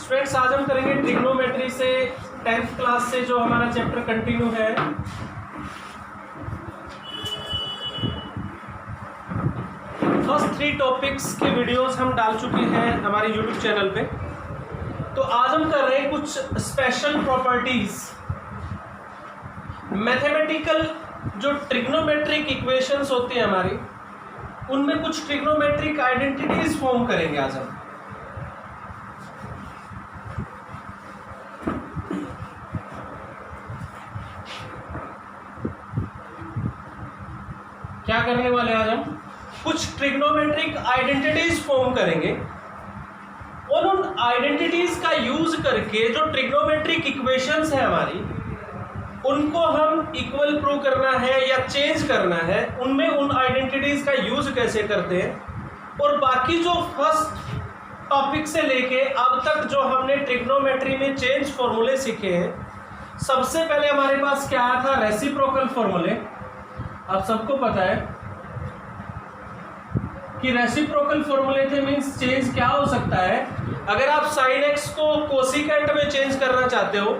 Students आज हम करेंगे ट्रिग्नोमेट्री से 10th क्लास से जो हमारा चैप्टर कंटिन्यू है। फर्स्ट 3 टॉपिक्स के वीडियोस हम डाल चुके हैं हमारे यूट्यूब चैनल पे। तो आज हम कर रहे हैं कुछ स्पेशल प्रॉपर्टीज, मैथमेटिकल जो ट्रिग्नोमेट्रिक इक्वेशंस होती हैं हमारी, उनमें कुछ ट्रिग्नोमेट्रिक आइडेंटिटीज फॉर्म करेंगे आज हम। क्या करने वाले आज हम कुछ ट्रिग्नोमेट्रिक आइडेंटिटीज फॉर्म करेंगे और उन आइडेंटिटीज का यूज करके जो ट्रिग्नोमेट्रिक इक्वेशंस है हमारी, उनको हम इक्वल प्रूव करना है या चेंज करना है, उनमें उन आइडेंटिटीज का यूज कैसे करते हैं। और बाकी जो फर्स्ट टॉपिक से लेके अब तक जो हमने ट्रिग्नोमेट्री में चेंज फॉर्मूले सीखे हैं, सबसे पहले हमारे पास क्या आया था, रेसिप्रोकल फॉर्मूले। आप सबको पता है कि रेसिप्रोकल फॉर्मूले थे, मींस चेंज क्या हो सकता है। अगर आप साइन एक्स को कोसिकेंट में चेंज करना चाहते हो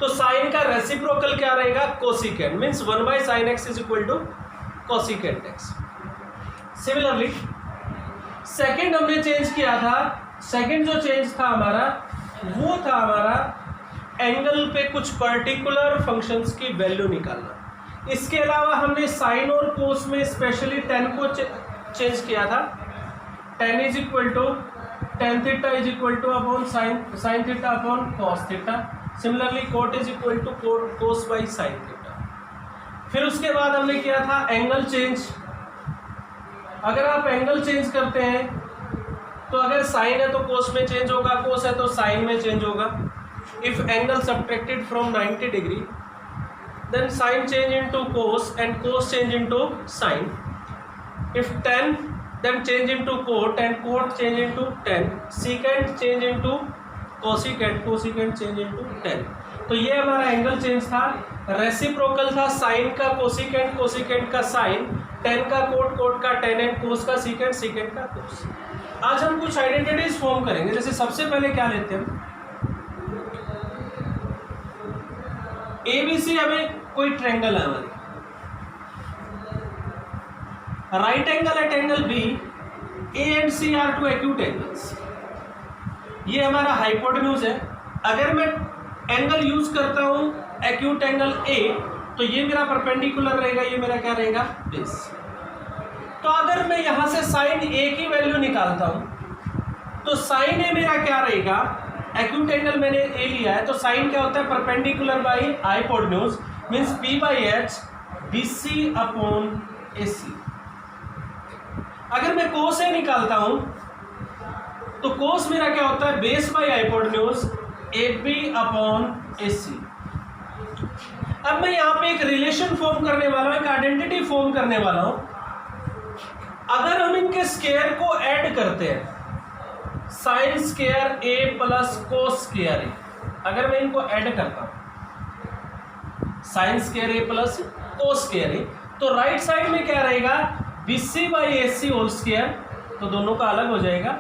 तो साइन का रेसिप्रोकल क्या रहेगा, cosecant, means 1/sin x is equal to cosecant x। Similarly second हमने चेंज किया था, सेकंड जो चेंज था हमारा वो था हमारा एंगल पे कुछ पर्टिकुलर फंक्शंस की वैल्यू निकालना। इसके अलावा हमने साइन और कोस में स्पेशली tan को चेंज किया था। tan is equal to tan theta is equal to upon sine theta upon cos theta. Similarly cot is equal to cos by sine theta. फिर उसके बाद हमने किया था एंगल चेंज। अगर आप एंगल चेंज करते हैं तो अगर साइन है तो कोस में चेंज होगा, कोस है तो साइन में चेंज होगा। If angle subtracted from 90 degree then sin change into cos and cos change into sin. If tan, then change into cot and cot change into tan. Secant change into cosecant, cosecant change into tan. तो ये हमारा angle change था। Reciprocal था sign का cosecant, cosecant का sign, tan का coat, coat का tan and cos का सीकेंट, सीकेंट का कोस। आज हम कुछ आइडेंटिटीज फॉर्म करेंगे। जैसे सबसे पहले क्या लेते हैं, ABC हमें कोई ट्रायंगल है हमारी, right angle at angle B, A and C are two acute angles. ये हमारा हाइपोटेन्यूज है। अगर मैं एंगल यूज करता हूं एक्यूट एंगल ए तो ये मेरा परपेंडिकुलर रहेगा, ये मेरा क्या रहेगा, बेस। तो अगर मैं यहां से साइन ए की वैल्यू निकालता हूं तो साइन ए मेरा क्या रहेगा, एक्यूट एंगल मैंने ए लिया है तो साइन क्या होता है, perpendicular by hypotenuse, means P by H BC upon AC। अगर मैं कोस ए निकालता हूं तो कोस मेरा क्या होता है, base by hypotenuse AB upon AC। अब मैं यहां पे एक रिलेशन फॉर्म करने वाला हूं, एक आइडेंटिटी फॉर्म करने वाला हूं। अगर हम इनके स्क्वायर को ऐड करते हैं, sine square A plus cos square A, अगर मैं इनको ऐड करता हूं sine square A plus cos square A, तो राइट साइड में क्या रहेगा, BC by AC whole square, तो दोनों का अलग हो जाएगा,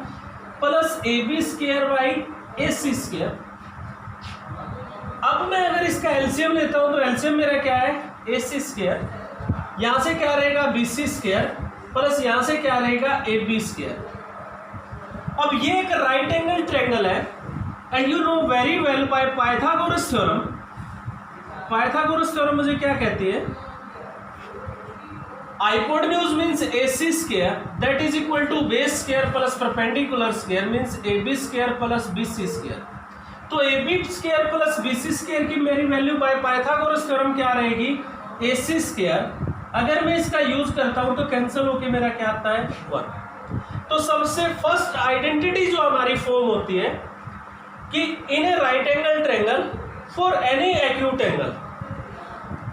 plus AB square by AC square. अब मैं अगर इसका एलसीएम लेता हूं तो एलसीएम मेरा क्या है, AC स्क्वायर, यहां से क्या रहेगा, BC स्क्वायर, प्लस यहां से क्या रहेगा, AB स्क्वायर। अब ये एक राइट एंगल ट्रायंगल है and you know very well by Pythagoras theorem. Pythagoras theorem मुझे क्या कहती है, hypotenuse means AC square that is equal to base square plus perpendicular square, means AB square plus BC square. तो AB square plus BC square की मेरी value by Pythagoras theorem क्या रहेगी, AC square. अगर मैं इसका यूज करता हूं तो कैंसिल होके मेरा क्या आता है, 1। तो सबसे फर्स्ट आइडेंटिटी जो हमारी फॉर्म होती है कि in a right angle triangle for any acute angle,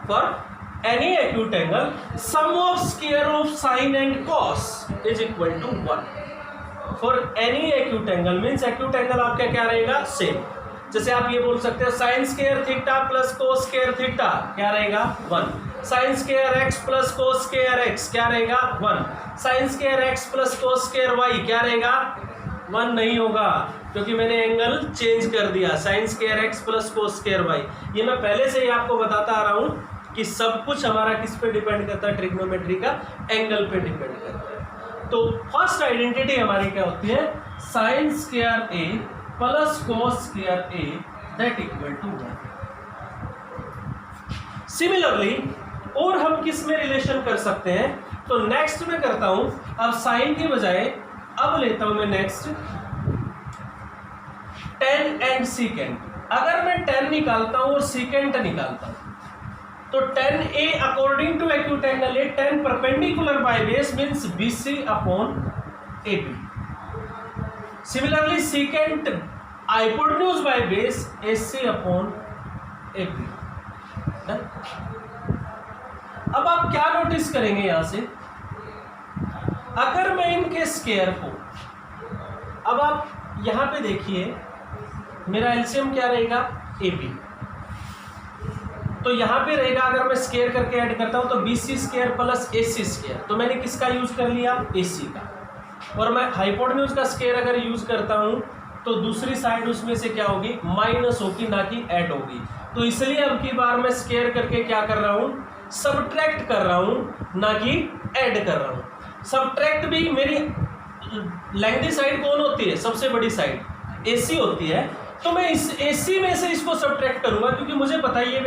for any acute angle sum of square of sine and cos is equal to 1। For any acute angle means acute angle आपका क्या रहेगा, same. जैसे आप ये बोल सकते हो sine square theta plus cos square theta क्या रहेगा, 1। Sine square X plus cos square X क्या रहेगा, 1। Sine square X plus cos square Y क्या रहेगा, 1 नहीं होगा। क्योंकि मैंने एंगल चेंज कर दिया, sine square X plus cos square Y. ये मैं पहले से ही आपको बताता आ रहा हूँ कि सब कुछ हमारा किस पे डिपेंड करता है, ट्रिग्नोमेट्री का एंगल पे डिपेंड करता है। तो फर्स्ट आइडेंटिटी हमारी क्या होती है, sine square A plus cos square A that equal to 1। Similarly और हम किस में रिलेशन कर सकते हैं, तो नेक्स्ट में करता हूं, अब साइन की बजाय अब लेता हूं मैं नेक्स्ट टेन एंड सीकेंट। अगर मैं टेन निकालता हूं और सीकेंट निकालता हूं तो tan A according to acute angle A, tan perpendicular by base means BC upon AB. Similarly secant hypotenuse by base AC upon AB. अब आप क्या नोटिस करेंगे यहां से, अगर मैं इनके स्क्वायर को, अब आप यहां पे देखिए मेरा एलसीएम क्या रहेगा, AB। तो यहां पे रहेगा, अगर मैं स्क्वायर करके ऐड करता हूं तो BC square plus AC square. तो मैंने किसका यूज कर लिया, AC का। और मैं हाइपोटेन्यूज का स्क्वायर अगर यूज करता हूं तो दूसरी साइड उसमें से क्या होगी, माइनस होगी, ना कि ऐड होगी। तो इसलिए अब की बार मैं स्क्वायर करके क्या कर रहा हूं, सबट्रैक्ट कर रहा हूं, ना कि ऐड कर रहा हूं। सबट्रैक्ट भी मेरी लेंथी साइड कौन होती है, सबसे बड़ी साइड AC होती है। तो मैं इस AC में से इसको सबट्रैक्ट करूंगा, क्योंकि मुझे पता है ये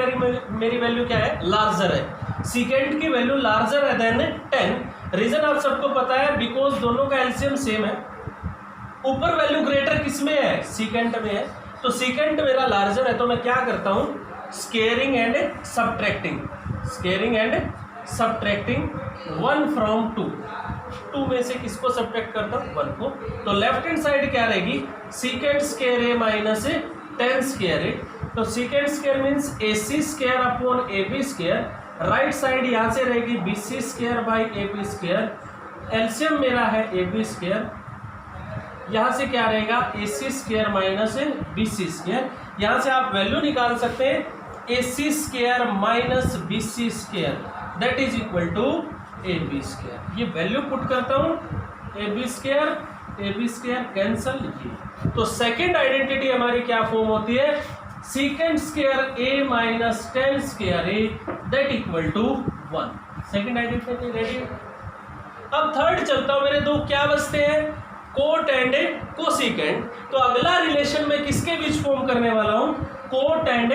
मेरी वैल्यू क्या है, लार्जर है। सीकेंट की वैल्यू लार्जर है देन 10। रीजन आप सबको पता है, बिकॉज दोनों का एलसीएम सेम है। ऊपर वैल्यू ग्रेटर किसमें है, सीकेंट में है। तो सीकेंट मेरा लार्जर है, तो मैं क्या करता हूं, squaring and subtracting, squaring and subtracting 1 from 2। 2 में से किसको सबट्रैक्ट करता हूं, 1 को। तो लेफ्ट हैंड साइड क्या रहेगी, secant square A minus 10 square A. तो secant square means AC square upon AB square. Right side यहां से रहेगी BC square by AB square. LCM मेरा है AB स्क्वायर। यहां से क्या रहेगा, AC square minus BC square. यहां से आप वैल्यू निकाल सकते हैं, AC square minus BC square that is equal to AB square. ये वैल्यू पुट करता हूं, AB स्क्वायर कैंसल। ये तो सेकेंड आइडेंटिटी हमारी क्या फॉर्म होती है, secant square A minus 10 square A that equal to 1। Second identity ready. अब थर्ड चलता हूं, मेरे दो क्या बचते हैं, कोट एंड कोसिकेंट। तो अगला रिलेशन में किसके बीच फॉर्म करने वाला हूं, cot and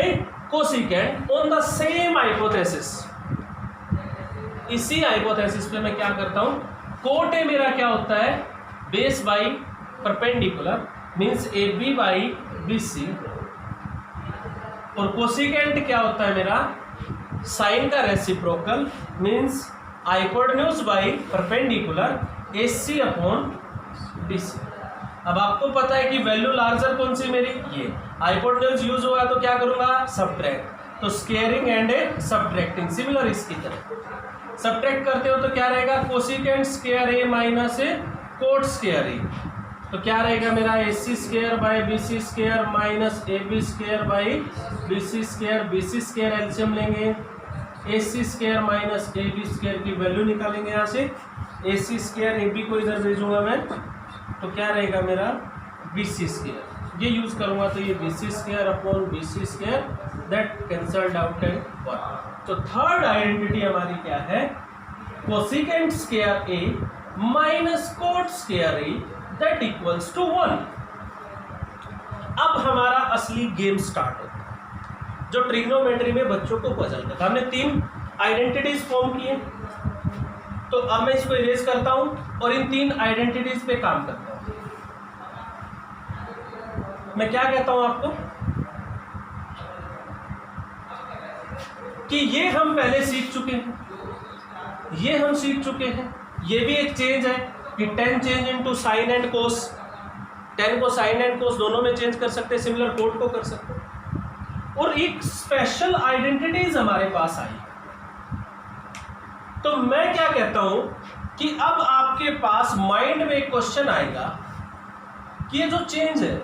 cosecant on the same hypothesis. इसी हाइपोथेसिस पे मैं क्या करता हूं, कोट ए मेरा क्या होता है, base by perpendicular means AB by BC। और कोसिकेंट क्या होता है मेरा, साइन का reciprocal means hypotenuse by perpendicular AC upon BC। अब आपको पता है कि वैल्यू लार्जर कौन सी मेरी, ये हाइपोटेन्यूज यूज हुआ तो क्या करूंगा, सबट्रैक्ट। तो स्केयरिंग एंड सबट्रैक्टिंग, सिमिलर इसकी तरह सबट्रैक्ट करते हो तो क्या रहेगा, cosecant square A minus cot square A। तो क्या रहेगा मेरा, AC square by BC square minus AB square by BC square. BC square LCM लेंगे, AC square minus AB square की वैल्यू निकालेंगे यहाँ से। AC स्क्वायर AB को इधर भेजूंगा मैं, तो क्या रहेगा मेरा BC स्क्वायर। ये यूज करूंगा तो ये BC square upon BC square that cancelled out and 1। तो थर्ड आइडेंटिटी हमारी क्या है, cosecant square A minus cot square A that equals to 1। अब हमारा असली गेम स्टार्ट होता है, जो ट्रिग्नोमेट्री में बच्चों को पजल करता है। हमने 3 आइडेंटिटीज फॉर्म किए, तो अब मैं इसको इरेज करता हूं और इन 3 आइडेंटिटीज पे काम करता हूं। मैं क्या कहता हूं आपको कि ये हम पहले सीख चुके हैं, ये हम सीख चुके हैं। ये भी एक चेंज है कि 10 चेंज इनटू साइन एंड कोस, 10 को साइन एंड कोस दोनों में चेंज कर सकते हैं, सिमिलर कोड को कर सकते हैं। और एक स्पेशल आइडेंटिटीज हमारे पास आई। तो मैं क्या कहता हूं कि अब आपके पास माइंड में एक क्वेश्चन आएगा कि ये जो चेंज है,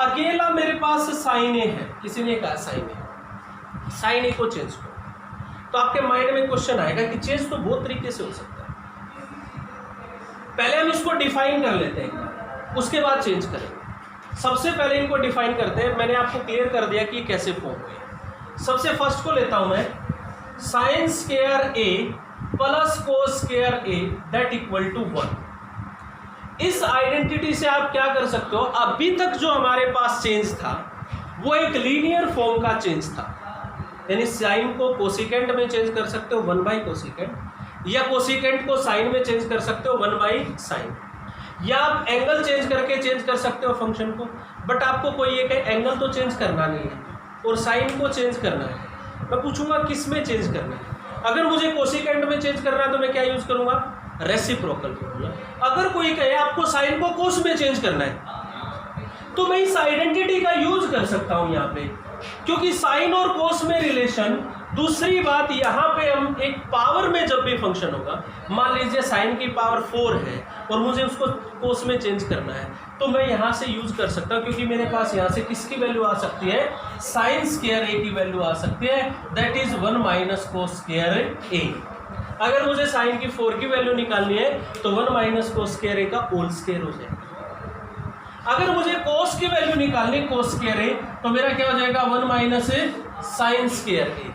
अकेला मेरे पास साइन ए है, किसी ने कहा साइन ए को चेंज करो, तो आपके माइंड में क्वेश्चन आएगा कि चेंज तो बहुत तरीके से हो सकता है। पहले हम इसको डिफाइन कर लेते हैं। उसके बाद चेंज करेंगे। सबसे पहले इनको डिफाइन करते हैं। मैंने आपको क्लियर कर दिया कि कैसे फॉर्म हुए। सबसे फर्स्ट को लेता हूं मैं, sine square A plus cos square A that equal to 1। इस आइडेंटिटी से आप क्या कर सकते हो, अभी तक जो हमारे पास चेंज था वो एक लीनियर फॉर्म का चेंज था, यानी साइन को कोसिकेंट में चेंज कर सकते हो 1 बाई कोसिकेंट, या कोसिकेंट को साइन में चेंज कर सकते हो 1 बाई साइन, या आप एंगल चेंज करके चेंज कर सकते हो फंक्शन को। बट आपको कोई एक एंगल तो चेंज करना नहीं है और साइन को चेंज करना है। मैं पूछूंगा किस में चेंज करना है। अगर मुझे कोसिकेंट में चेंज करना है तो मैं क्या यूज करूंगा, रेसिप्रोकल फॉर्मूला। अगर कोई कहे आपको साइन को कोस में चेंज करना है तो मैं इस आइडेंटिटी का यूज कर सकता हूं यहाँ पे, क्योंकि साइन और कोस में रिलेशन। दूसरी बात, यहाँ पे हम एक पावर में जब भी फंक्शन होगा, मान लीजिए साइन की पावर 4 है और मुझे उसको कोस में चेंज करना है, तो मैं यहाँ से यूज कर सकता हूँ, क्योंकि मेरे पास यहाँ से किसकी वैल्यू आ सकती है, साइन स्क्वायर ए की वैल्यू आ सकती है, that is 1 minus cos square A. अगर मुझे साइन की 4 की वैल्यू निकालनी है तो 1 माइनस कोस स्क्वायर ए का होल स्क्वायर हो जाएगा। अगर मुझे कोस की वैल्यू निकालनी कोस स्क्वायर ए, तो मेरा क्या हो जाएगा 1 माइनस साइन स्क्वायर ए।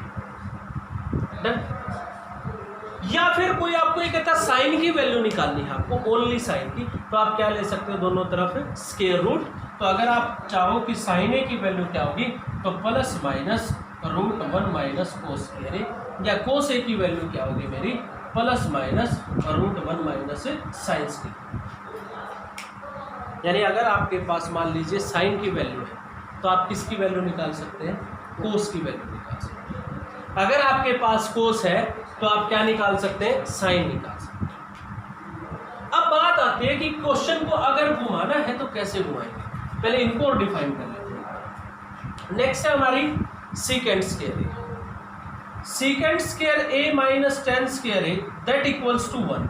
या फिर कोई आपको ये कहता है साइन की वैल्यू निकालनी है आपको, ओनली साइन की, तो आप क्या ले सकते हो, दोनों तरफ स्क्वायर रूट। तो अगर आप चाहो कि साइन ए की वैल्यू क्या होगी, तो plus minus root 1 minus cos square A, या कोस ए की वैल्यू क्या होगी मेरी, plus minus root 1 minus sine square. यानी अगर आपके पास मान लीजिए साइन की वैल्यू है तो आप किसकी वैल्यू निकाल सकते हैं, कोस की वैल्यू निकाल सकते हैं। अगर आपके पास कोस है तो आप क्या निकाल सकते हैं, साइन निकाल सकते हैं। अब बात आती है कि क्वेश्चन को अगर घुमाना है तो कैसे घुमाएंगे, पहले इनको और डिफाइन कर लेते हैं। नेक्स्ट है हमारी secant square A. Secant square A minus tan square A that equals to 1।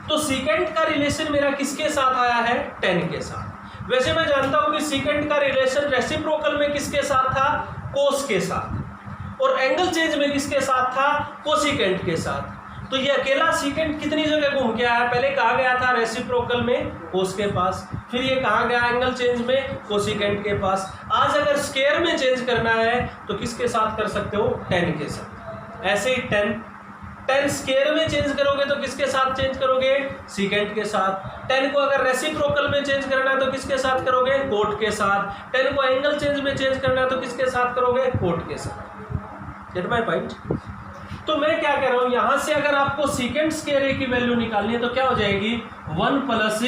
तो सीकेंट का रिलेशन मेरा किसके साथ आया है, 10 के साथ। वैसे मैं जानता हूं कि सीकेंट का रिलेशन रेसिप्रोकल में किसके साथ था, कोस के साथ, और एंगल चेंज में किसके साथ था, कोसिकेंट के साथ। तो ये अकेला सीकेंट कितनी जगह घूम के आया, पहले कहा गया था रेसिप्रोकल में कोस के पास, फिर ये कहा गया एंगल चेंज में कोसिकेंट के पास। आज अगर स्क्वायर में चेंज करना है तो किसके साथ कर सकते हो, 10 के साथ। ऐसे ही 10 स्क्वायर में चेंज करोगे तो किसके साथ चेंज करोगे, सीकेंट के साथ। 10 को अगर रेसिप्रोकल में चेंज करना है तो किसके साथ करोगे, कोट के साथ। 10 को एंगल चेंज में चेंज करना है तो किसके साथ करोगे, कोट के साथ। Gate my point. तो मैं क्या कह रहा हूं, यहां से अगर आपको सीकेंट स्क्वायर ए की वैल्यू निकालनी है तो क्या हो जाएगी, 1 प्लस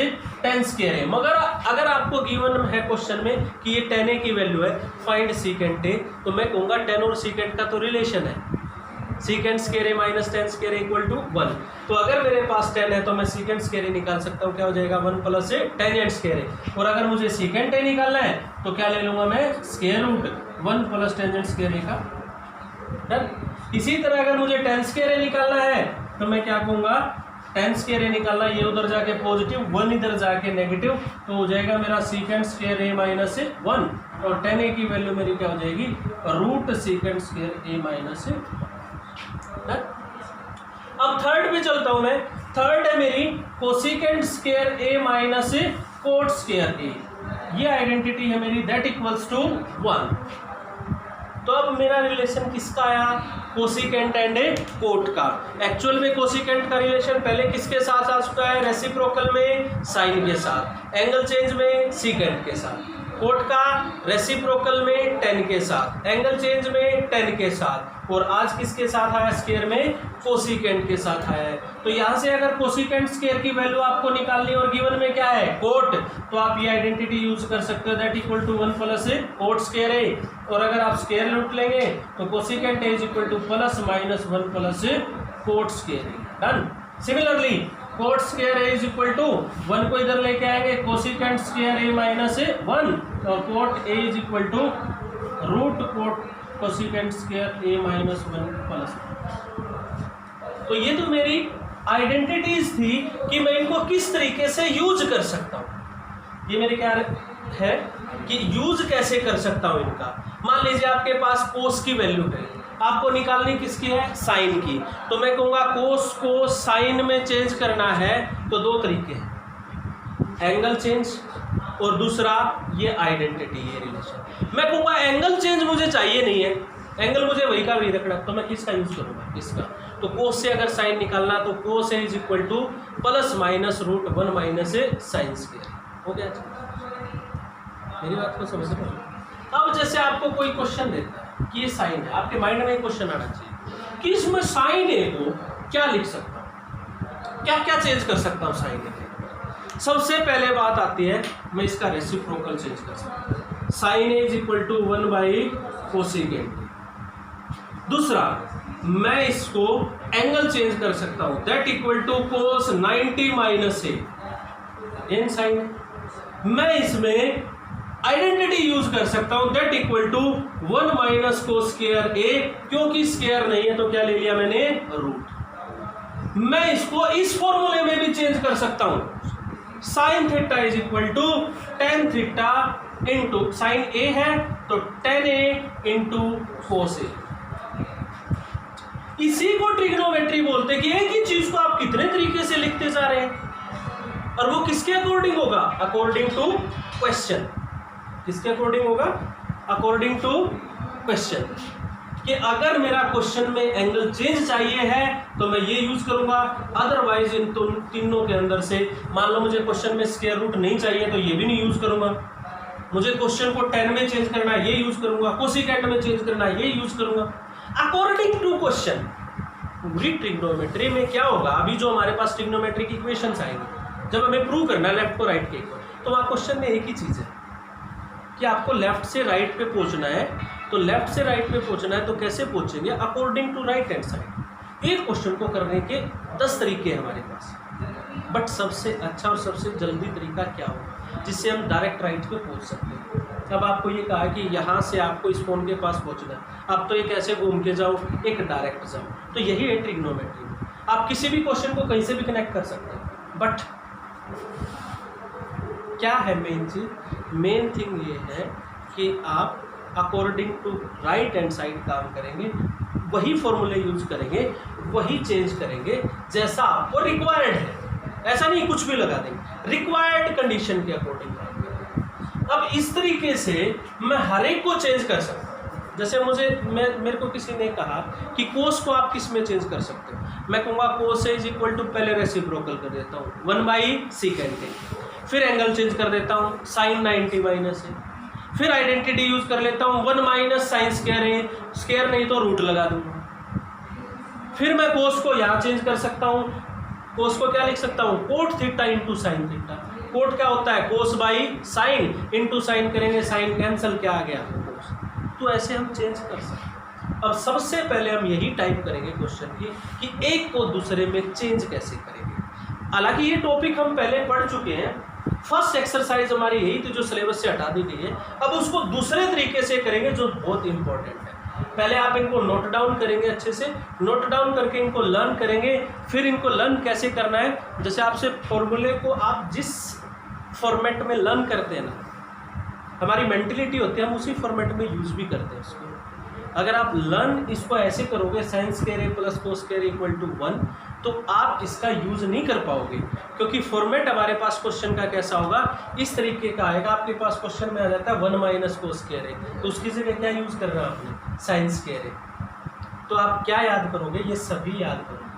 10 स्क्वायर ए। मगर अगर आपको गिवन है क्वेश्चन में कि ये 10 ए की वैल्यू है, फाइंड सीकेंट ए, तो मैं कहूंगा 10 और सीकेंट का तो रिलेशन है, secant square A minus 10 square equal to 1। तो अगर मेरे पास 10 है तो मैं सीकेंट स्क्वायर ए निकाल सकता हूँ, क्या हो जाएगा 1 प्लस टेंजेंट स्क्वायर ए। और अगर मुझे सीकेंट ए निकालना है तो क्या ले लूंगा मैं, square root 1 plus tangent square A का। डन। इसी तरह अगर मुझे 10 स्क्वायर ए निकालना है तो मैं क्या कहूँगा, 10 स्क्वायर ए निकालना, ये उधर जाके पॉजिटिव 1 इधर जाके नेगेटिव, तो हो जाएगा मेरा सीकेंट स्क्वायर ए माइनस 1, और 10 ए की वैल्यू मेरी क्या हो जाएगी, रूट सीकेंट स्क्वायर ए माइनस। अब थर्ड पे चलता हूं मैं। थर्ड है मेरी cosecant square A minus cot square A. ये आइडेंटिटी है मेरी, दैट इक्वल्स टू 1। तो अब मेरा रिलेशन किसका आया, कोसिकेंट एंड कोट का। एक्चुअल में कोसिकेंट का रिलेशन पहले किसके साथ आ चुका है, रेसिप्रोकल में साइन के साथ, एंगल चेंज में सीकेंट के साथ। कोट का रेसिप्रोकल में 10 के साथ, एंगल चेंज में 10 के साथ, और आज किसके साथ आया, स्क्वायर में कोसिकेंट के साथ आया है। तो यहाँ से अगर कोसिकेंट स्क्वायर की वैल्यू आपको निकालनी और गिवन में क्या है, कोट, तो आप ये आइडेंटिटी यूज कर सकते हो, that equal to 1 plus cot square A. और अगर आप स्क्वायर रूट लेंगे तो cosecant A is equal to plus minus 1 plus cot square A. Done. Similarly cot square A is equal to 1 को इधर लेके आएंगे, कोसिकेंट स्क्वायर ए माइनस 1, और cot A is equal to root cot cosecant square A minus 1 plus. तो ये तो मेरी identities थी कि मैं इनको किस तरीके से यूज कर सकता हूँ। ये मेरे क्या है कि यूज कैसे कर सकता हूँ इनका। मान लीजिए आपके पास कोस की वैल्यू है, आपको निकालनी किसकी है, साइन की। तो मैं कहूँगा कोस को साइन में चेंज करना है तो दो तरीके हैं। एंगल चेंज, और दूसरा ये आइडेंटिटी, ये रिलेशन। मैं कहूँगा एंगल चेंज मुझे चाहिए नहीं है, एंगल मुझे वही का वही रखना, तो मैं किसका यूज करूँगा, इसका। तो कोस से अगर साइन निकालना तो cos A is equal to plus minus root 1 minus A sine square. हो गया, मेरी बात को समझ रहे हो। अब जैसे आपको कोई क्वेश्चन देता है कि ये साइन है, आपके माइंड में क्वेश्चन आना चाहिए कि इसमें साइन ए को क्या लिख सकता हूँ, क्या क्या चेंज कर सकता हूँ साइन ए। सबसे पहले बात आती है, मैं इसका रेसिप्रोकल चेंज कर सकता हूँ, sine A is equal to 1 by cosecant. दूसरा, मैं इसको एंगल चेंज कर सकता हूँ, that equal to cos 90 minus A in sine. मैं इसमें आइडेंटिटी यूज कर सकता हूं, that equal to 1 minus cos square A, क्योंकि स्क्वायर नहीं है तो क्या ले लिया मैंने, रूट। मैं इसको इस फॉर्मूले में भी चेंज कर सकता हूं, sine theta is equal to tan theta into sine A है तो 10a इंटू कोस ए। इसी को ट्रिग्नोमेट्री बोलते हैं कि एक ही चीज को आप कितने तरीके से लिखते जा रहे हैं, और वो किसके अकॉर्डिंग होगा, अकॉर्डिंग टू क्वेश्चन। किसके अकॉर्डिंग होगा, अकॉर्डिंग टू क्वेश्चन। कि अगर मेरा क्वेश्चन में एंगल चेंज चाहिए है तो मैं ये यूज करूंगा, अदरवाइज इन तीनों के अंदर से, मान लो मुझे क्वेश्चन में स्क्वायर रूट नहीं चाहिए तो ये भी नहीं यूज करूंगा, मुझे क्वेश्चन को 10 में चेंज करना है ये यूज करूंगा, कोसिकेंट में चेंज करना है ये यूज करूंगा, अकॉर्डिंग टू क्वेश्चन। पूरी ट्रिग्नोमेट्री में क्या होगा, अभी जो हमारे पास ट्रिग्नोमेट्रिक इक्वेशंस आएंगे, जब हमें प्रूव करना है लेफ्ट को राइट के, तो वहाँ क्वेश्चन में एक ही चीज़ है कि आपको लेफ्ट से राइट पे पहुंचना है, तो लेफ्ट से राइट पे पहुंचना है तो कैसे पहुंचेंगे, according to right hand side. एक क्वेश्चन को करने के 10 तरीके हैं हमारे पास, बट सबसे अच्छा और सबसे जल्दी तरीका क्या होगा जिससे हम डायरेक्ट राइट पे पहुंच सकते हैं। अब आपको ये कहा कि यहाँ से आपको इस फोन के पास पहुंचना है, अब तो एक ऐसे घूम के जाओ, एक डायरेक्ट जाओ, तो यही है ट्रिग्नोमेट्री। आप किसी भी क्वेश्चन को कहीं से भी कनेक्ट कर सकते हैं, बट क्या है मेन चीज, मेन थिंग ये है कि आप according to right hand side काम करेंगे, वही फॉर्मूले यूज करेंगे, वही चेंज करेंगे जैसा आपको रिक्वायर्ड है। ऐसा नहीं कुछ भी लगा देंगे, रिक्वायर्ड कंडीशन के अकॉर्डिंग। अब इस तरीके से मैं हर एक को चेंज कर सकता हूँ। जैसे मेरे को किसी ने कहा कि कोस को आप किस में चेंज कर सकते हो, मैं कहूँगा कोस इज इक्वल टू, पहले रेसिप्रोकल कर देता हूँ 1 बाई सीकेंट, फिर एंगल चेंज कर देता हूँ साइन 90 माइनस है, फिर आइडेंटिटी यूज कर लेता हूँ 1 माइनस साइन स्क्वायर है, स्क्वायर नहीं तो रूट लगा दूंगा। फिर मैं कोस को यहाँ चेंज कर सकता हूँ, कोस को क्या लिख सकता हूँ, cot theta into sine theta. Cot क्या होता है, cos by sine, into sine करेंगे, साइन कैंसिल, क्या आ गया कोस। तो ऐसे हम चेंज कर सकते हैं। अब सबसे पहले हम यही टाइप करेंगे क्वेश्चन की कि एक को दूसरे में चेंज कैसे करेंगे। हालांकि ये टॉपिक हम पहले पढ़ चुके हैं, फर्स्ट एक्सरसाइज हमारी यही थी जो सिलेबस से हटा दी गई है। अब उसको दूसरे तरीके से करेंगे जो बहुत इंपॉर्टेंट है। पहले आप इनको नोट डाउन करेंगे, अच्छे से नोट डाउन करके इनको लर्न करेंगे। फिर इनको लर्न कैसे करना है, जैसे आपसे फॉर्मूले को आप जिस फॉर्मेट में लर्न करते हैं ना, हमारी मेंटलिटी होती है हम उसी फॉर्मेट में यूज भी करते हैं उसको। अगर आप लर्न इसको ऐसे करोगे sine square A plus cos square equal to 1, तो आप इसका यूज नहीं कर पाओगे, क्योंकि फॉर्मेट हमारे पास क्वेश्चन का कैसा होगा, इस तरीके का आएगा। आपके पास क्वेश्चन में आ जाता है 1 माइनस कोस स्क्वायर है, तो उसकी जगह क्या यूज करना आपने, साइन स्क्वायर है। तो आप क्या याद करोगे, ये सभी याद करोगे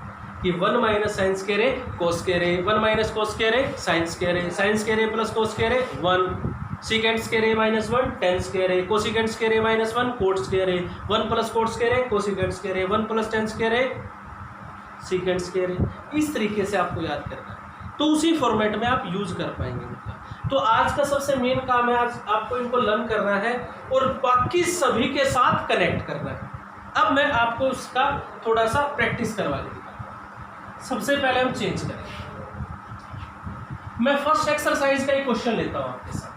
कि 1 माइनस साइन स्क्वायर है कोस स्क्वायर है, 1 माइनस कोस स्क्वायर है साइन स्क्वायर है, साइन स्क्वायर है प्लस कोस स्क्वायर है 1, सीकेंट स्क्वायर है माइनस 1 टेन स्क्वायर है, कोसिकेंट स्क्वायर है माइनस 1 कोट स्क्वायर है, 1 प्लस कोट स्क्वायर है कोसिकेंट स्क्वायर है, 1 प्लस टेन स्क्वायर है सीकेंट स्क्वायर है। इस तरीके से आपको याद करना है, तो उसी फॉर्मेट में आप यूज कर पाएंगे। मतलब तो आज का सबसे मेन काम है, आज आपको इनको लर्न करना है और बाकी सभी के साथ कनेक्ट करना है। अब मैं आपको उसका थोड़ा सा प्रैक्टिस करवा दूंगा। सबसे पहले हम चेंज करेंगे। मैं फर्स्ट एक्सरसाइज का ही क्वेश्चन लेता हूं आपके साथ।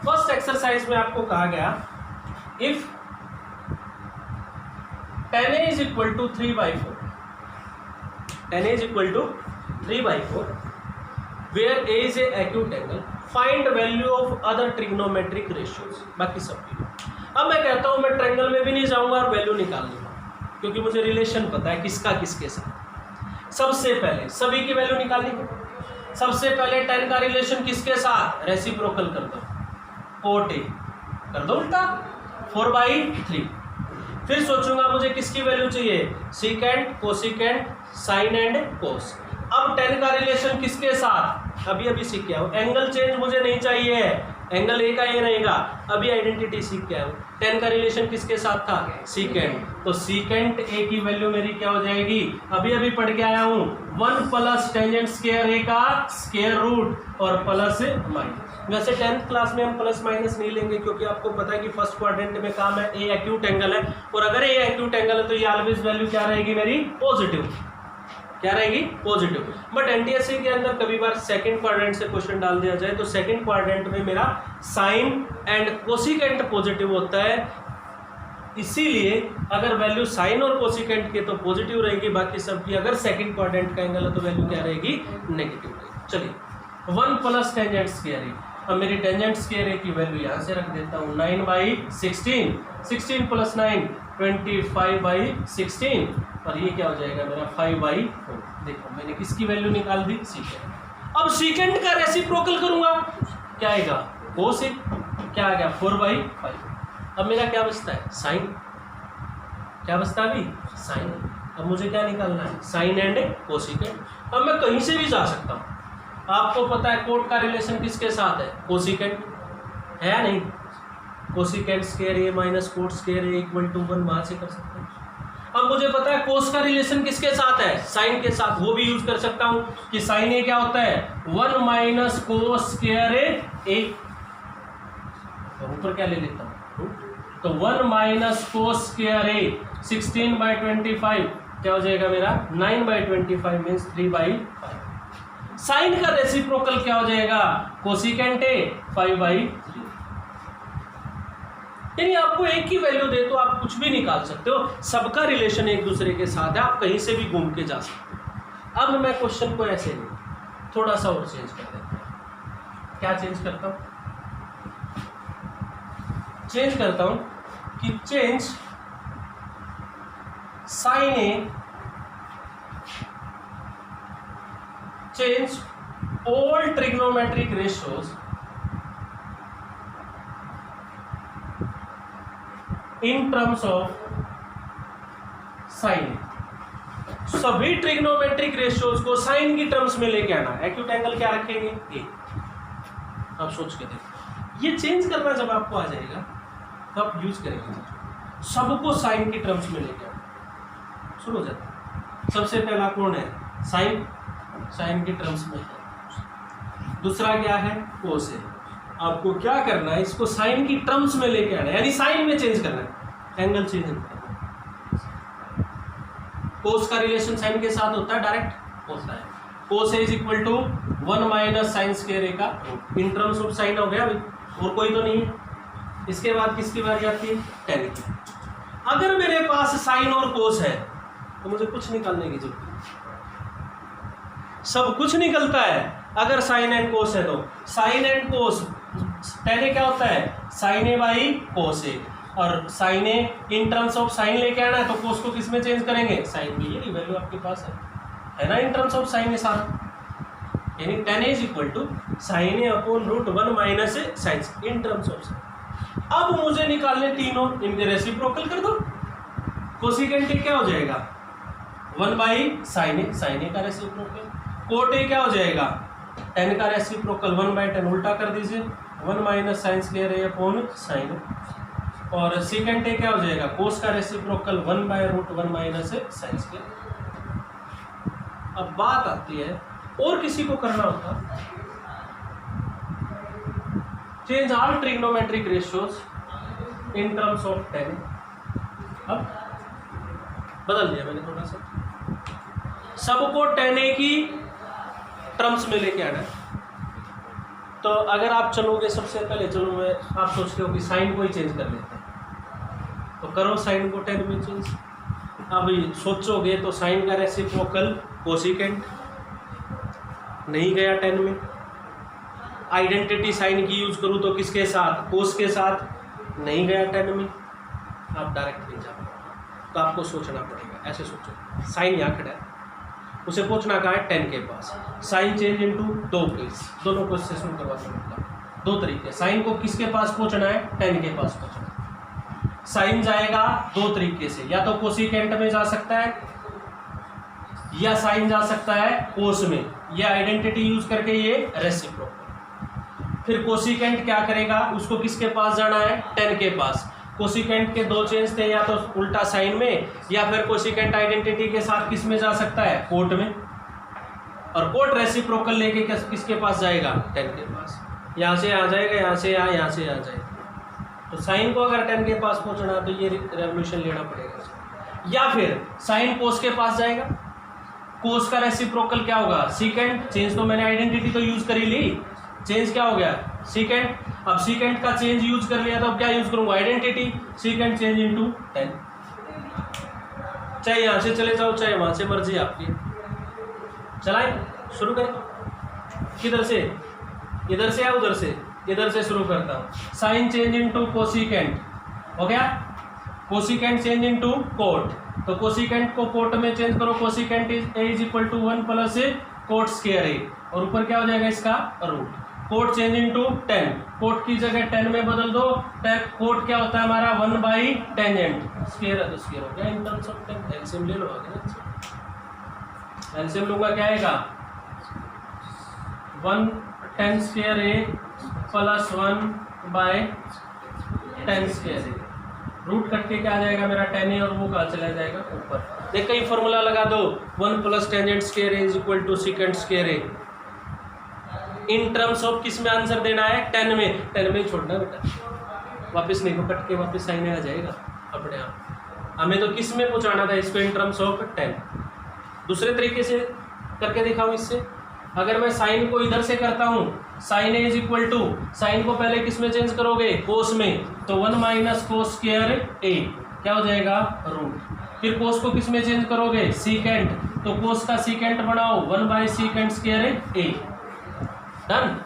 फर्स्ट एक्सरसाइज में आपको कहा गया if tan a is equal to 3/4, tan a is equal to 3/4 where a is a acute angle, find value of other trigonometric ratios। बाकी सब। अब मैं कहता हूं मैं ट्रायंगल में भी नहीं जाऊंगा और वैल्यू निकाल लूंगा, क्योंकि मुझे रिलेशन पता है किसका किसके साथ। सबसे पहले सभी की वैल्यू निकालनी है, सबसे पहले 10 का रिलेशन किसके साथ, रेसिप्रोकल कर दो, कोट ए कर दो उल्टा 4/3। फिर सोचूंगा मुझे किसकी वैल्यू चाहिए, secant, cosecant, sine and cos. अब 10 का रिलेशन किसके साथ, अभी अभी सीख के आऊं, एंगल चेंज मुझे नहीं चाहिए, एंगल ए का ये रहेगा, अभी आइडेंटिटी सीख के आऊं। 10 का रिलेशन किसके साथ था, सीकेंट, तो सीकेंट ए की वैल्यू मेरी क्या हो जाएगी, अभी अभी पढ़ के आया हूं, 1 प्लस टेंजेंट स्क्वायर ए का स्क्वायर रूट और प्लस माइनस। वैसे 10th क्लास में हम प्लस माइनस नहीं लेंगे क्योंकि आपको पता है कि फर्स्ट क्वाड्रेंट में काम है, ए एक्यूट एंगल है, और अगर ए एक्यूट एंगल है तो ये ऑलवेज वैल्यू क्या रहेगी मेरी, पॉजिटिव, क्या रहेगी, पॉजिटिव। बट एनटीएससी के अंदर कभी बार सेकंड क्वाड्रेंट से क्वेश्चन डाल दिया जाए तो सेकंड क्वाड्रेंट में मेरा साइन एंड कोसिकेंट पॉजिटिव होता है, इसीलिए अगर वैल्यू साइन और कोसिकेंट के तो पॉजिटिव रहेगी, बाकी सब की अगर सेकंड क्वाड्रेंट का एंगल है तो वैल्यू क्या रहेगी, नेगेटिव रहेगी। चलिए 1 प्लस टेंजेंट स्क्वायर ए, अब मेरी टेंजेंट स्क्वायर ए की वैल्यू यहाँ से रख देता हूँ 9/16, 16 प्लस 9 25/16, और ये क्या हो जाएगा मेरा 5/4। देखो मैंने किसकी वैल्यू निकाल दी, सीकेंट। अब सीकेंट का रेसिप्रोकल करूंगा, क्या आएगा, कोस ए, क्या आ गया 4/5। अब मेरा क्या बचता है, साइन, क्या बचता है अभी, साइन। अब मुझे क्या निकालना है, साइन एंड कोसिकेंट। अब मैं कहीं से भी जा सकता हूँ, आपको पता है कोट का रिलेशन किसके साथ है, कोसिकेंट है या नहीं, cosecant square A minus cot square A equal to 1, वहां से कर सकते हैं। अब मुझे पता है कोस का रिलेशन किसके साथ है, साइन के साथ, वो भी यूज कर सकता हूं कि साइन ए क्या होता है 1 माइनस कोस स्क्वायर ए, ऊपर क्या ले लेता हूं, तो 1 माइनस कोस स्क्वायर ए 16/25 क्या हो जाएगा मेरा 9/25 मीन्स 3/5। साइन का रेसिप्रोकल क्या हो जाएगा, कोसिकेंट ए 5/3। यानी आपको एक ही वैल्यू दे तो आप कुछ भी निकाल सकते हो, सबका रिलेशन एक दूसरे के साथ है, आप कहीं से भी घूम के जा सकते हो। अब मैं क्वेश्चन को ऐसे नहीं, थोड़ा सा और चेंज कर देता हूं। क्या चेंज करता हूं, चेंज करता हूं कि change sine A, change all trigonometric ratios in terms of sin। सभी ट्रिग्नोमेट्रिक रेशियोज को साइन की टर्म्स में लेके आना। एक्यूट एंगल क्या रखेंगे, ए। आप सोच के देखो, ये चेंज करना जब आपको आ जाएगा तो आप यूज करेंगे, सबको साइन की टर्म्स में लेके आना शुरू हो जाता है। सबसे पहला कौन है, साइन, साइन की टर्म्स में है। दूसरा क्या है, कोस है। आपको क्या करना है, इसको साइन की टर्म्स में लेके आना है, यानी साइन में चेंज करना है, एंगल चेंज करना है। कोस का रिलेशन साइन के साथ होता है, डायरेक्ट होता है, cos is equal to 1 minus sine square A का इन टर्म्स ऑफ साइन हो गया भाई, और कोई तो नहीं है। इसके बाद किसकी बारी आती है, टेन की। अगर मेरे पास साइन और कोस है तो मुझे कुछ निकालने की जरूरत नहीं, सब कुछ निकलता है अगर साइन एंड कोस है तो। Sine and cos, tan A क्या होता है, sine A by cos A, और sine A in terms of sine लेके आना है तो कोस को किस में चेंज करेंगे, साइन में। ये वैल्यू आपके पास है ना, in terms of sine A साथ, यानी tan is equal to sine A upon root 1 minus sine in terms of sine. अब मुझे निकालने तीनों, इनके रेसिप्रोकल कर दो। कोसिकेंट क्या हो जाएगा 1 बाई साइन ए का रेसिप्रोकल, कोट ए क्या हो जाएगा 10 का रेसिप्रोकल 1/10 उल्टा कर दीजिए, 1 माइनस साइन स्क्वायर ए अपॉन साइन, और सेकेंड ए क्या हो जाएगा कोस का रेसिप्रोकल 1/√1 माइनस साइन स्क्वायर। अब बात आती है, और किसी को करना होता, change all trigonometric ratios in terms of ten. अब बदल दिया मैंने थोड़ा सा, सबको टेन ए की टर्म्स में लेके आना है। तो अगर आप चलोगे, सबसे पहले चलो मैं, आप सोचते हो कि साइन को ही चेंज कर लेते हैं, तो करो साइन को 10 में चेंज। अब सोचोगे तो साइन का रेसिप्रोकल कोसिकेंट नहीं गया 10 में, आइडेंटिटी साइन की यूज करूँ तो किसके साथ, कोस के साथ, नहीं गया 10 में। आप डायरेक्ट नहीं जा, तो आपको सोचना पड़ेगा। ऐसे सोचो, साइन यहाँ खड़ा है, उसे पहुंचना कहाँ है 10 के पास। साइन चेंज इनटू 2 केस, दोनों को इससे शुरू करवा सकता दो तरीके। साइन को किसके पास पहुंचना है 10 के पास पहुंचना। साइन जाएगा दो तरीके से, या तो कोसिकेंट में जा सकता है या साइन जा सकता है कोस में, ये आइडेंटिटी यूज करके ये रेसिप्रोकल। फिर कोसिकेंट क्या करेगा, उसको किसके पास जाना है 10 के पास। कोसिकेंट के दो चेंज थे, या तो उल्टा साइन में या फिर कोसिकेंट आइडेंटिटी के साथ किस में जा सकता है कोट में, और कोट रेसिप्रोकल लेके किसके पास जाएगा 10 के पास। यहाँ से आ जाएगा, यहाँ से यहाँ से आ जाएगा। तो साइन को अगर 10 के पास पहुंचना तो ये रेवोल्यूशन लेना पड़ेगा। या फिर साइन कोस के पास जाएगा, कोस का रेसिप्रोकल क्या होगा सीकेंट। चेंज तो मैंने आइडेंटिटी तो यूज कर ही ली, चेंज क्या हो गया सीकेंट। अब सीकेंट का चेंज यूज कर लिया तो अब क्या यूज करूंगा आइडेंटिटी, सीकेंट चेंज इनटू 10। चाहे यहां से चले जाओ चाहे वहां से, मर्जी आपकी। चलाएं, शुरू करें। किधर से, इधर से या उधर से? इधर से शुरू करता हूं। साइन चेंज इनटू कोसिकेंट हो गया, कोसिकेंट चेंज इनटू कोट। तो कोसिकेंट को कोट में चेंज करो, cosecant is equal to 1 plus cot square A, और ऊपर क्या हो जाएगा इसका रूट। कोट चेंज इनटू 10, कोट की जगह 10 में बदल दो। कोट क्या होता है हमारा 1 बाई टेंजेंट, स्क्वायर है तो स्क्वायर हो गया इन टर्म्स ऑफ 10। एलसीएम ले लो, एलसीएम लूंगा क्या आएगा 1 10 square A plus 1 bye 10 square A. Root cut के क्या आ जाएगा मेरा 10 ए, और वो कहाँ चला जाएगा ऊपर। देख कहीं फॉर्मूला लगा दो, 1 plus tangent square A is equal to secant square A. In terms of किस में आंसर देना है 10 में, 10 में ही छोड़ना बेटा, वापस नहीं को कट के वापस साइन आ जाएगा अपने आप। हमें तो किस में पहुंचाना था इसको, इन टर्म्स ऑफ 10। दूसरे तरीके से करके दिखाऊं इससे। अगर मैं साइन को इधर से करता हूं, sine A is equal to, sine को पहले किस में चेंज करोगे कोस में, तो 1 माइनस कोस स्क्वायर ए क्या हो जाएगा रूट। फिर कोस को किस में चेंज करोगे सीकेंट, तो कोस का सीकेंट बनाओ 1 by secant square A. Done.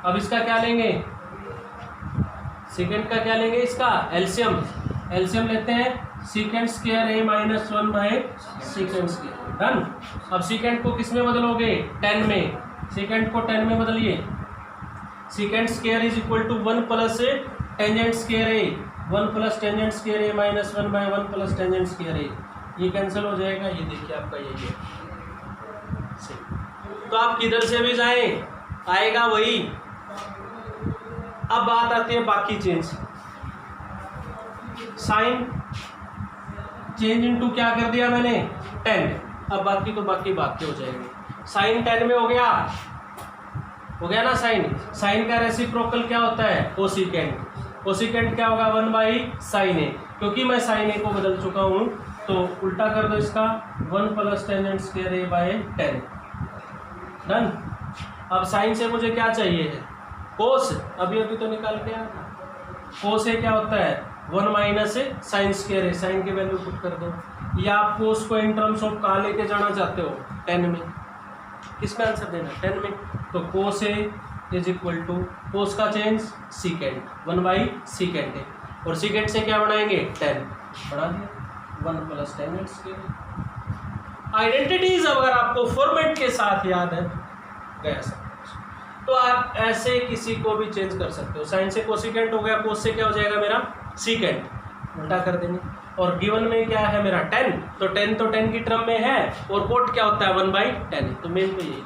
अब इसका क्या लेंगे, सीकेंट का क्या लेंगे, इसका एलसीएम। एलसीएम लेते हैं secant square A minus 1 by secant square. Done. अब सीकेंट को किस में बदलोगे 10 में, सीकेंट को 10 में बदलिए। Secant square is equal to 1 plus tangent square A, 1 plus tangent square A minus 1 by 1 plus tangent square A. ये कैंसिल हो जाएगा, ये देखिए आपका यही है। तो आप किधर से भी जाएं आएगा वही। अब बात आती है बाकी चेंज। साइन चेंज इनटू क्या कर दिया मैंने 10, अब बाकी तो बाकी बाकी हो जाएंगे। साइन 10 में हो गया ना साइन। साइन का रेसिप्रोकल क्या होता है कोसिकेंट। कोसिकेंट क्या होगा 1 बाई साइन ए, क्योंकि मैं साइन ए को बदल चुका हूं तो उल्टा कर दो इसका 1 plus tangent square A by 10। Done. अब साइन से मुझे क्या चाहिए है कोस, अभी अभी तो निकाल के आया था। कोस ए क्या होता है 1 माइनस साइन स्क्वायर ए, साइन की वैल्यू पुट कर दो। या आप कोस को इन टर्म्स ऑफ कहाँ लेके जाना चाहते हो 10 में, किस में आंसर देना 10 में। तो cos A is equal to कोस का change secant 1 by secant A, और सीकेंट से क्या बनाएंगे 10 बढ़ा दिया 1 प्लस टेंजेंट स्क्वायर। आइडेंटिटीज अगर आपको फॉर्मेट के साथ याद है गया सब कुछ, तो आप ऐसे किसी को भी चेंज कर सकते हो। साइन से कोसिकेंट हो गया, कोस से क्या हो जाएगा मेरा सीकेंट, उल्टा कर देंगे। और गिवन में क्या है मेरा 10, तो 10 तो 10 की टर्म में है, और कोट क्या होता है 1 बाई 10, तो मेन तो यही है।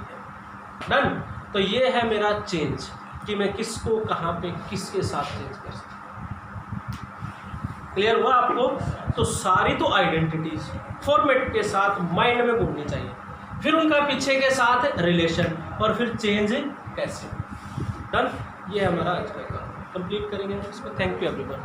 डन। तो ये है मेरा चेंज कि मैं किसको कहाँ पे किसके साथ चेंज कर सकता हूँ। क्लियर हुआ आपको? तो सारी तो आइडेंटिटीज फॉर्मेट के साथ माइंड में घूमनी चाहिए, फिर उनका पीछे के साथ रिलेशन, और फिर चेंज कैसे। डन। ये हमारा आज का काम कंप्लीट करेंगे इसको। Thank you everyone.